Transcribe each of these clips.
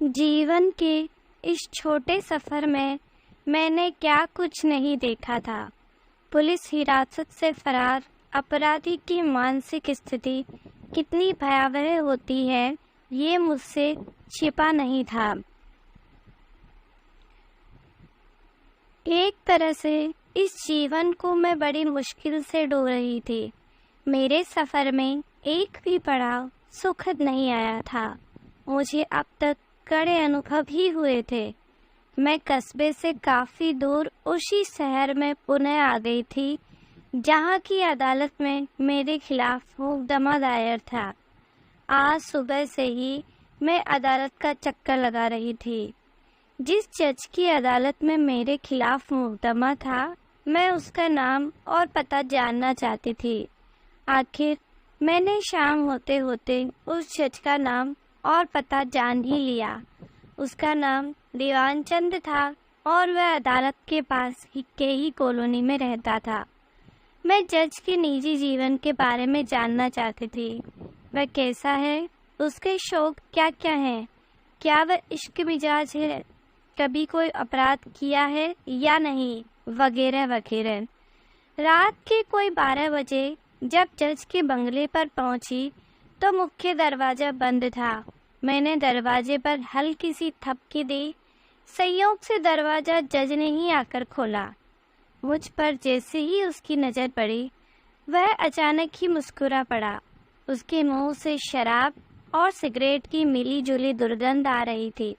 जीवन के इस छोटे सफर में मैंने क्या कुछ नहीं देखा था। पुलिस हिरासत से फरार अपराधी की मानसिक स्थिति कितनी भयावह होती है, ये मुझसे छिपा नहीं था। एक तरह से इस जीवन को मैं बड़ी मुश्किल से ढो रही थी। मेरे सफर में एक भी पड़ाव सुखद नहीं आया था। मुझे अब तक कड़े अनुभव ही हुए थे। मैं कस्बे से काफी दूर उसी शहर में पुनः आ गई थी, जहां की अदालत में मेरे खिलाफ मुकदमा दायर था। आज सुबह से ही मैं अदालत का चक्कर लगा रही थी। जिस जज की अदालत में मेरे खिलाफ मुकदमा था, मैं उसका नाम और पता जानना चाहती थी। आखिर मैंने शाम होते होते उस जज का नाम और पता जान ही लिया। उसका नाम दीवान चंद था और वह अदालत के पास ही कॉलोनी में रहता था। मैं जज के निजी जीवन के बारे में जानना चाहती थी। वह कैसा है, उसके शौक क्या क्या हैं, क्या वह इश्क मिजाज है, कभी कोई अपराध किया है या नहीं, वगैरह वगैरह। रात के कोई 12 बजे जब जज के बंगले पर पहुंची तो मुख्य दरवाजा बंद था। मैंने दरवाजे पर हल्की सी थपकी दी। संयोग से दरवाजा जज ने ही आकर खोला। मुझ पर जैसे ही उसकी नजर पड़ी, वह अचानक ही मुस्कुरा पड़ा। उसके मुंह से शराब और सिगरेट की मिली जुली दुर्गंध आ रही थी।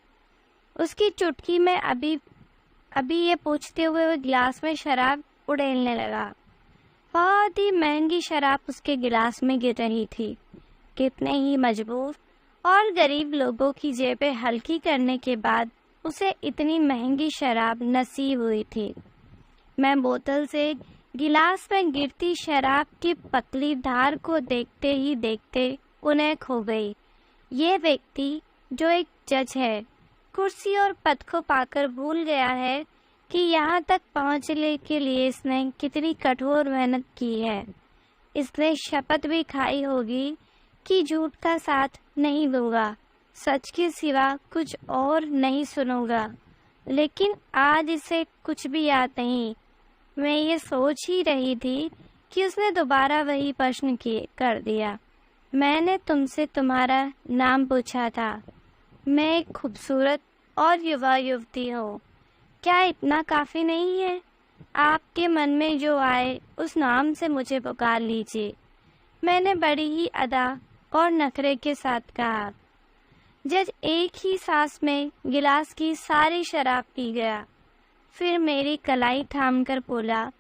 उसकी चुटकी में अभी ये पूछते हुए वो गिलास में शराब उड़ेलने लगा। बहुत ही महंगी शराब उसके गिलास में गिर रही थी। कितने ही मजबूर और गरीब लोगों की जेबें हल्की करने के बाद उसे इतनी महंगी शराब नसीब हुई थी। मैं बोतल से गिलास में गिरती शराब की पतली धार को देखते ही देखते उन्हें खो गई। ये व्यक्ति जो एक जज है, कुर्सी और पद को पाकर भूल गया है कि यहाँ तक पहुँचने के लिए इसने कितनी कठोर मेहनत की है। इसने शपथ भी खाई होगी कि झूठ का साथ नहीं दूंगा, सच के सिवा कुछ और नहीं सुनूंगा। लेकिन आज इसे कुछ भी याद नहीं। मैं ये सोच ही रही थी कि उसने दोबारा वही प्रश्न कर दिया। मैंने तुमसे तुम्हारा नाम पूछा था। मैं एक खूबसूरत और युवा युवती हूँ। क्या इतना काफी नहीं है? आपके मन में जो आए उस नाम से मुझे पुकार लीजिए। मैंने बड़ी ही अदा और नखरे के साथ कहा। जज एक ही सांस में गिलास की सारी शराब पी गया। फिर मेरी कलाई थामकर बोला,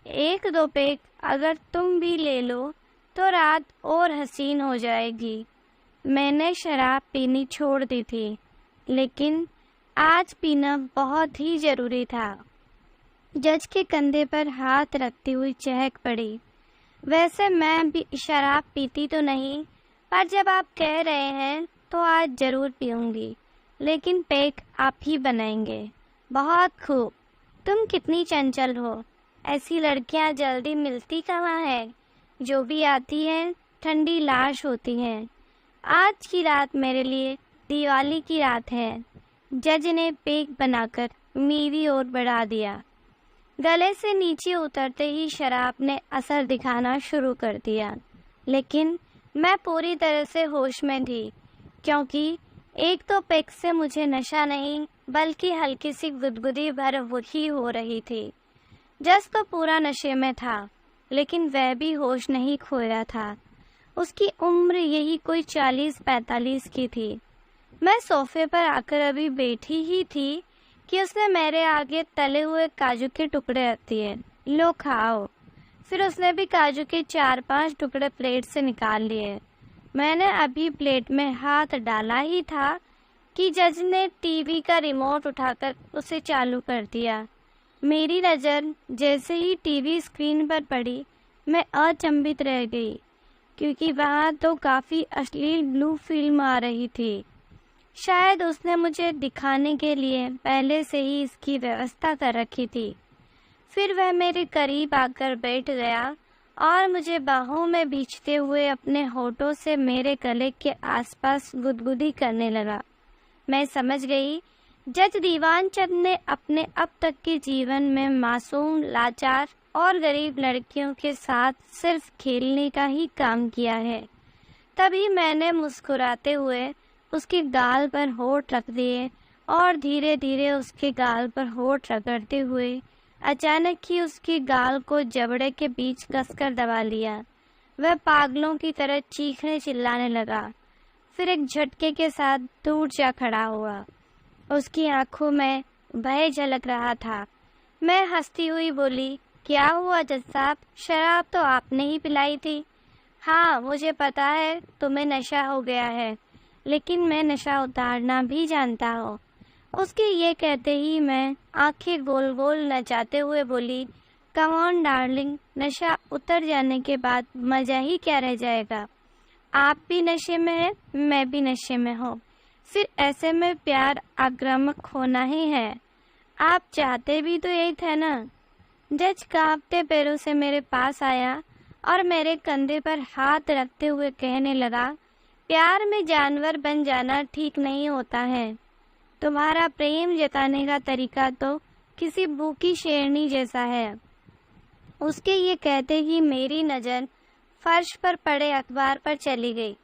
1-2 पेग अगर तुम भी ले लो तो रात और हसीन हो जाएगी। मैंने शराब पीनी छोड़ दी थी, लेकिन आज पीना बहुत ही जरूरी था। जज के कंधे पर हाथ रखती हुई चहक पड़ी। वैसे मैं भी शराब पीती तो नहीं, पर जब आप कह रहे हैं तो आज जरूर पीऊंगी। लेकिन पेक आप ही बनाएंगे। बहुत खूब। तुम कितनी चंचल हो। ऐसी लड़कियां जल्दी मिलती कहाँ है। जो भी आती हैं ठंडी लाश होती हैं। आज की रात मेरे लिए दिवाली की रात है। जज ने पेक बनाकर मेरी ओर बढ़ा दिया। गले से नीचे उतरते ही शराब ने असर दिखाना शुरू कर दिया, लेकिन मैं पूरी तरह से होश में थी, क्योंकि एक तो पेक से मुझे नशा नहीं बल्कि हल्की सी गुदगुदी भर ही हो रही थी। जज तो पूरा नशे में था, लेकिन वह भी होश नहीं खोया था। उसकी उम्र यही कोई 40-45 की थी। मैं सोफे पर आकर अभी बैठी ही थी कि उसने मेरे आगे तले हुए काजू के टुकड़े रख दिए। लो खाओ। फिर उसने भी काजू के 4-5 टुकड़े प्लेट से निकाल लिए। मैंने अभी प्लेट में हाथ डाला ही था कि जज ने टीवी का रिमोट उठाकर उसे चालू कर दिया। मेरी नज़र जैसे ही टीवी स्क्रीन पर पड़ी, मैं अचंभित रह गई, क्योंकि वहाँ तो काफ़ी अश्लील ब्लू फिल्म आ रही थी। शायद उसने मुझे दिखाने के लिए पहले से ही इसकी व्यवस्था कर रखी थी। फिर वह मेरे करीब आकर बैठ गया और मुझे बाहों में भींचते हुए अपने होठों से मेरे गले के आसपास गुदगुदी करने लगा। मैं समझ गई जज दीवान चंद ने अपने अब तक के जीवन में मासूम, लाचार और गरीब लड़कियों के साथ सिर्फ खेलने का ही काम किया है। तभी मैंने मुस्कुराते हुए उसके गाल पर होंठ रख दिए और धीरे धीरे उसके गाल पर होंठ रगड़ते हुए अचानक ही उसके गाल को जबड़े के बीच कसकर दबा लिया। वह पागलों की तरह चीखने चिल्लाने लगा, फिर एक झटके के साथ दूर जा खड़ा हुआ। उसकी आंखों में भय झलक रहा था। मैं हंसती हुई बोली, क्या हुआ जज साहब, शराब तो आपने ही पिलाई थी। हाँ, मुझे पता है तुम्हें नशा हो गया है, लेकिन मैं नशा उतारना भी जानता हूँ। उसके ये कहते ही मैं आंखें गोल गोल नचाते हुए बोली, कम ऑन डार्लिंग, नशा उतर जाने के बाद मजा ही क्या रह जाएगा। आप भी नशे में हैं, मैं भी नशे में हूँ, फिर ऐसे में प्यार आक्रामक होना ही है। आप चाहते भी तो यही थे ना। जज कांपते पैरों से मेरे पास आया और मेरे कंधे पर हाथ रखते हुए कहने लगा, प्यार में जानवर बन जाना ठीक नहीं होता है। तुम्हारा प्रेम जताने का तरीका तो किसी भूखी शेरनी जैसा है। उसके ये कहते ही मेरी नज़र फर्श पर पड़े अखबार पर चली गई।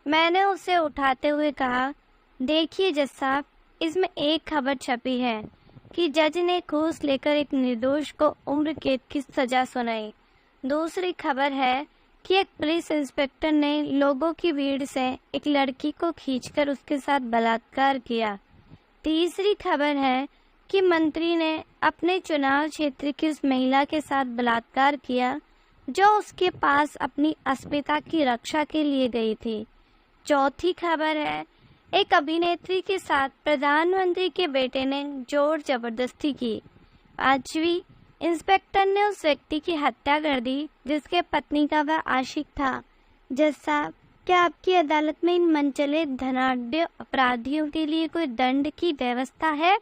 मैंने उसे उठाते हुए कहा, देखिए जज साहब, इसमें एक खबर छपी है कि जज ने घूस लेकर एक निर्दोष को उम्र कैद की सजा सुनाई। दूसरी खबर है कि एक पुलिस इंस्पेक्टर ने लोगों की भीड़ से एक लड़की को खींचकर उसके साथ बलात्कार किया। तीसरी खबर है कि मंत्री ने अपने चुनाव क्षेत्र की उस महिला के साथ बलात्कार किया जो उसके पास अपनी अस्मिता की रक्षा के लिए गई थी। चौथी खबर है एक अभिनेत्री के साथ प्रधानमंत्री के बेटे ने जोर जबरदस्ती की। पांचवी, इंस्पेक्टर ने उस व्यक्ति की हत्या कर दी जिसके पत्नी का वह आशिक था। जज साहब, क्या आपकी अदालत में इन मनचले धनाढ्य अपराधियों के लिए कोई दंड की व्यवस्था है?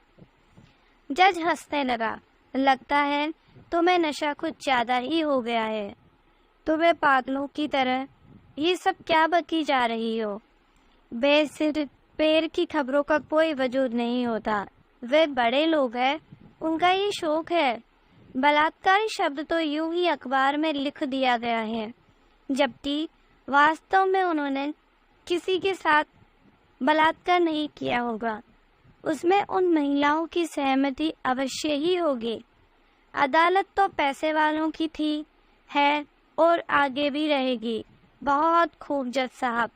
जज हंसने लगा, लगता है तुम्हें नशा कुछ ज्यादा ही हो गया है। तुम्हें पागलों की तरह ये सब क्या बकी जा रही हो। बेसिर पैर की खबरों का कोई वजूद नहीं होता। वे बड़े लोग हैं, उनका ये शौक है। बलात्कारी शब्द तो यूं ही अखबार में लिख दिया गया है, जबकि वास्तव में उन्होंने किसी के साथ बलात्कार नहीं किया होगा। उसमें उन महिलाओं की सहमति अवश्य ही होगी। अदालत तो पैसे वालों की थी, है और आगे भी रहेगी। बहुत खूब जज साहब।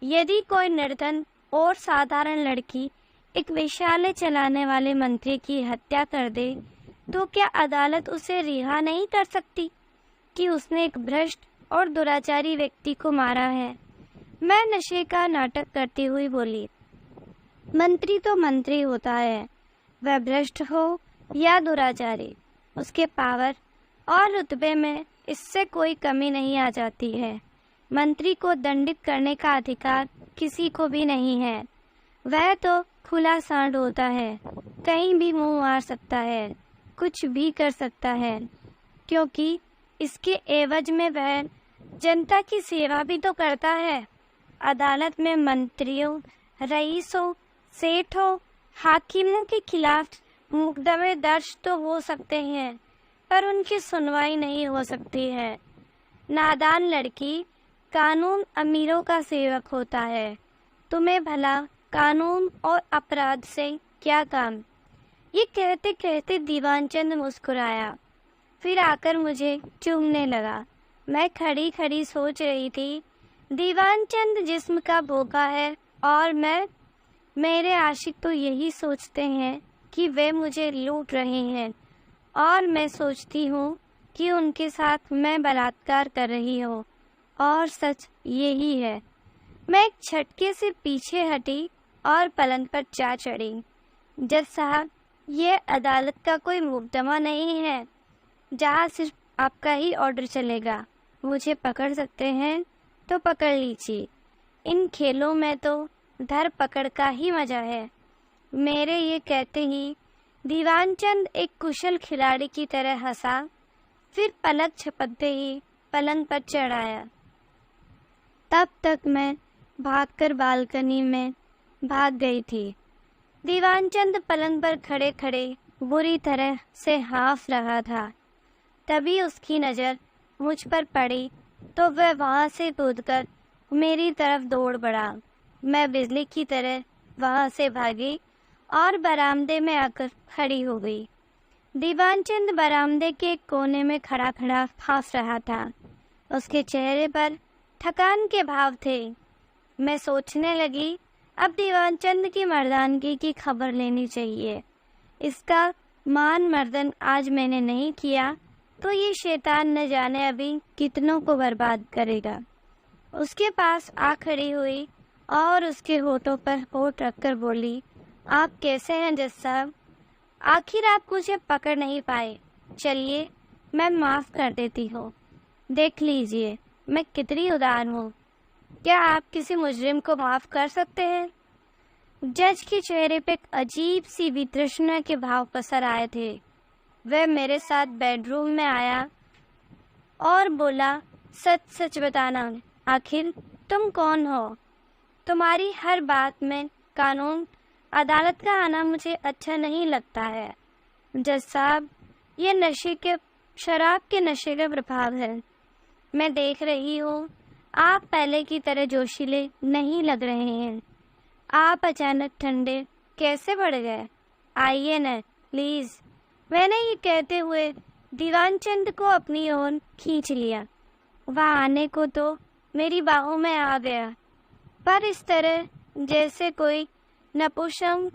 यदि कोई निर्धन और साधारण लड़की एक वेश्यालय चलाने वाले मंत्री की हत्या कर दे तो क्या अदालत उसे रिहा नहीं कर सकती कि उसने एक भ्रष्ट और दुराचारी व्यक्ति को मारा है? मैं नशे का नाटक करती हुई बोली, मंत्री तो मंत्री होता है, वह भ्रष्ट हो या दुराचारी, उसके पावर और रुतबे में इससे कोई कमी नहीं आ जाती है। मंत्री को दंडित करने का अधिकार किसी को भी नहीं है। वह तो खुला सांड होता है, कहीं भी मुंह मार सकता है, कुछ भी कर सकता है, क्योंकि इसके एवज में वह जनता की सेवा भी तो करता है। अदालत में मंत्रियों, रईसों, सेठों, हाकिमों के खिलाफ मुकदमे दर्ज तो हो सकते हैं, पर उनकी सुनवाई नहीं हो सकती है। नादान लड़की, कानून अमीरों का सेवक होता है। तुम्हें भला कानून और अपराध से क्या काम? ये कहते कहते दीवानचंद मुस्कुराया, फिर आकर मुझे चूमने लगा। मैं खड़ी खड़ी सोच रही थी, दीवानचंद जिस्म का भोगा है और मेरे आशिक तो यही सोचते हैं कि वे मुझे लूट रहे हैं, और मैं सोचती हूँ कि उनके साथ मैं बलात्कार कर रही हूँ, और सच यही है। मैं एक झटके से पीछे हटी और पलंग पर जा चढ़ी। जज साहब, ये अदालत का कोई मुकदमा नहीं है जहाँ सिर्फ आपका ही ऑर्डर चलेगा। मुझे पकड़ सकते हैं तो पकड़ लीजिए। इन खेलों में तो धर पकड़ का ही मजा है। मेरे ये कहते ही दीवानचंद एक कुशल खिलाड़ी की तरह हंसा, फिर पलक झपकते ही पलंग पर चढ़ आया। तब तक मैं भागकर बालकनी में भाग गई थी। दीवानचंद पलंग पर खड़े खड़े बुरी तरह से हाफ रहा था। तभी उसकी नज़र मुझ पर पड़ी तो वह वहाँ से कूदकर मेरी तरफ दौड़ पड़ा। मैं बिजली की तरह वहाँ से भागी और बरामदे में आकर खड़ी हो गई। दीवानचंद बरामदे के कोने में खड़ा खड़ा हंस रहा था। उसके चेहरे पर थकान के भाव थे। मैं सोचने लगी, अब दीवानचंद की मर्दानगी की खबर लेनी चाहिए। इसका मान मर्दन आज मैंने नहीं किया तो ये शैतान न जाने अभी कितनों को बर्बाद करेगा। उसके पास आ खड़ी हुई और उसके होठों पर होठ रखकर बोली, आप कैसे हैं जज साहब? आखिर आप मुझे पकड़ नहीं पाए। चलिए मैं माफ़ कर देती हूँ। देख लीजिए मैं कितनी उदार हूँ। क्या आप किसी मुजरिम को माफ़ कर सकते हैं? जज के चेहरे पे एक अजीब सी वितृष्णा के भाव पसर आए थे। वह मेरे साथ बेडरूम में आया और बोला, सच सच बताना, आखिर तुम कौन हो? तुम्हारी हर बात में कानून अदालत का आना मुझे अच्छा नहीं लगता है। जज साहब, ये शराब के नशे का प्रभाव है। मैं देख रही हूँ आप पहले की तरह जोशीले नहीं लग रहे हैं। आप अचानक ठंडे कैसे पड़ गए? आइए न प्लीज़। मैंने ये कहते हुए दीवानचंद को अपनी ओर खींच लिया। वह आने को तो मेरी बाहों में आ गया, पर इस तरह जैसे कोई नपुंसक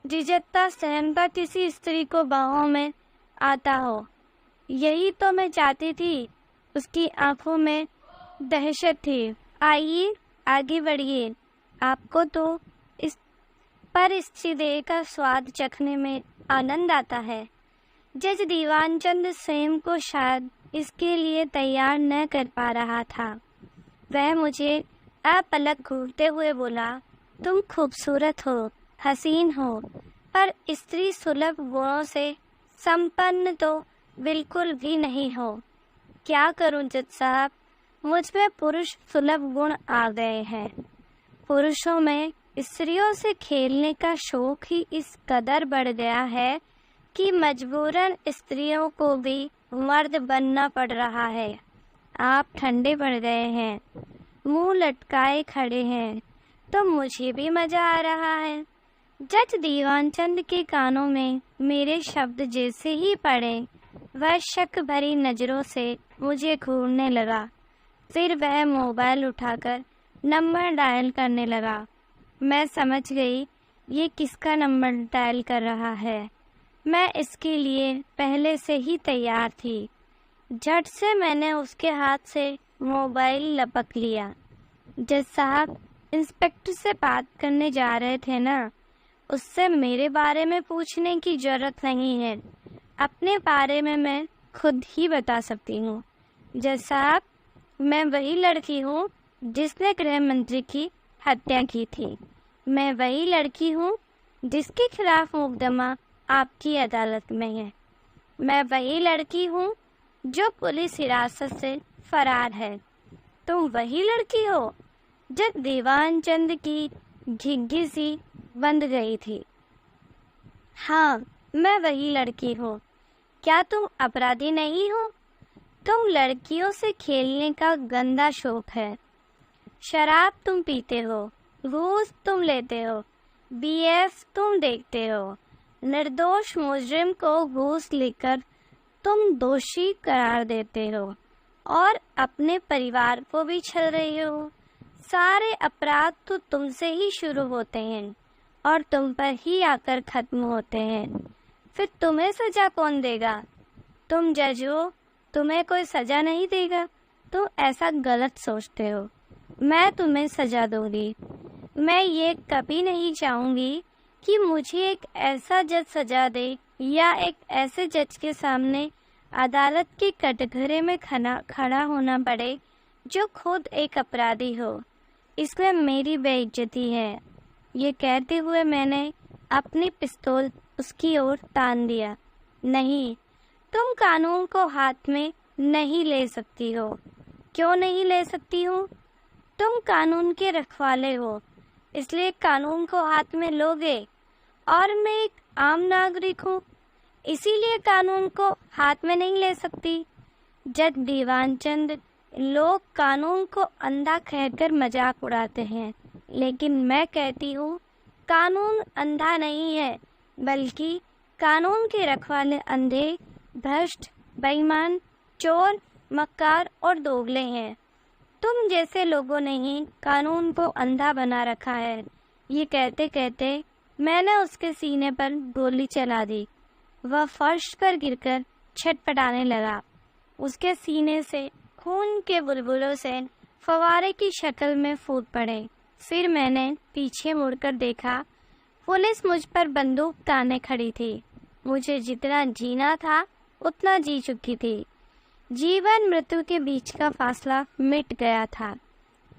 झिझकता सहमता किसी स्त्री को बाहों में आता हो। यही तो मैं चाहती थी। उसकी आंखों में दहशत थी। आइए आगे बढ़िए। आपको तो इस चिदेह का स्वाद चखने में आनंद आता है। जज दीवानचंद स्वयं को शायद इसके लिए तैयार न कर पा रहा था। वह मुझे अपलक घूरते हुए बोला, तुम खूबसूरत हो, हसीन हो, पर स्त्री सुलभ गुणों से संपन्न तो बिल्कुल भी नहीं हो। क्या करूं जज साहब, मुझ में पुरुष सुलभ गुण आ गए हैं। पुरुषों में स्त्रियों से खेलने का शौक ही इस कदर बढ़ गया है कि मजबूरन स्त्रियों को भी मर्द बनना पड़ रहा है। आप ठंडे पड़ गए हैं, मुंह लटकाए खड़े हैं, तो मुझे भी मजा आ रहा है। जज दीवानचंद के कानों में मेरे शब्द जैसे ही पड़े, वह शक भरी नजरों से मुझे घूरने लगा। फिर वह मोबाइल उठाकर नंबर डायल करने लगा। मैं समझ गई ये किसका नंबर डायल कर रहा है। मैं इसके लिए पहले से ही तैयार थी। झट से मैंने उसके हाथ से मोबाइल लपक लिया। जज साहब, इंस्पेक्टर से बात करने जा रहे थे ना, उससे मेरे बारे में पूछने की जरूरत नहीं है। अपने बारे में मैं खुद ही बता सकती हूँ। जज साहब, मैं वही लड़की हूँ जिसने गृह मंत्री की हत्या की थी। मैं वही लड़की हूँ जिसके खिलाफ मुकदमा आपकी अदालत में है। मैं वही लड़की हूँ जो पुलिस हिरासत से फरार है। तुम वही लड़की हो? जब दीवानचंद की घिघी सी बंद गई थी। हाँ, मैं वही लड़की हूँ। क्या तुम अपराधी नहीं हो? तुम लड़कियों से खेलने का गंदा शौक है। शराब तुम पीते हो, घूस तुम लेते हो, बीएफ तुम देखते हो। निर्दोष मुजरिम को घूस लेकर तुम दोषी करार देते हो और अपने परिवार को भी छल रहे हो। सारे अपराध तो तुमसे ही शुरू होते हैं और तुम पर ही आकर खत्म होते हैं। फिर तुम्हें सजा कौन देगा? तुम जज हो, तुम्हें कोई सजा नहीं देगा। तुम ऐसा गलत सोचते हो। मैं तुम्हें सजा दूंगी। मैं ये कभी नहीं चाहूँगी कि मुझे एक ऐसा जज सजा दे या एक ऐसे जज के सामने अदालत के कटघरे में खड़ा होना पड़े जो खुद एक अपराधी हो। इसमें मेरी बेइज्जती है। ये कहते हुए मैंने अपनी पिस्तौल उसकी ओर तान दिया। नहीं, तुम कानून को हाथ में नहीं ले सकती हो। क्यों नहीं ले सकती हूँ? तुम कानून के रखवाले हो, इसलिए कानून को हाथ में लोगे और मैं एक आम नागरिक हूँ, इसीलिए कानून को हाथ में नहीं ले सकती। जज दीवानचंद, लोग कानून को अंधा कहकर मजाक उड़ाते हैं, लेकिन मैं कहती हूँ कानून अंधा नहीं है, बल्कि कानून के रखवाले अंधे, भ्रष्ट, बेईमान, चोर, मक्कार और दोगले हैं। तुम जैसे लोगों ने ही कानून को अंधा बना रखा है। ये कहते कहते मैंने उसके सीने पर गोली चला दी। वह फर्श पर गिरकर छटपटाने लगा। उसके सीने से खून के बुलबुलों से फव्वारे की शक्ल में फूट पड़े। फिर मैंने पीछे मुड़कर देखा, पुलिस मुझ पर बंदूक ताने खड़ी थी। मुझे जितना जीना था उतना जी चुकी थी। जीवन मृत्यु के बीच का फासला मिट गया था।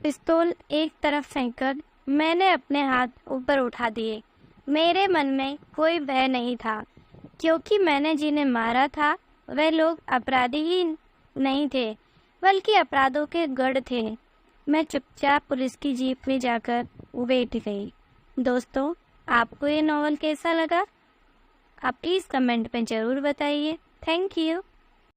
पिस्तौल एक तरफ फेंककर मैंने अपने हाथ ऊपर उठा दिए। मेरे मन में कोई भय नहीं था, क्योंकि मैंने जिन्हें मारा था वे लोग अपराधी ही नहीं थे, बल्कि अपराधों के गढ़ थे। मैं चुपचाप पुलिस की जीप में जाकर बैठ गई। दोस्तों, आपको ये नॉवल कैसा लगा? आप प्लीज़ कमेंट में ज़रूर बताइए। Thank you.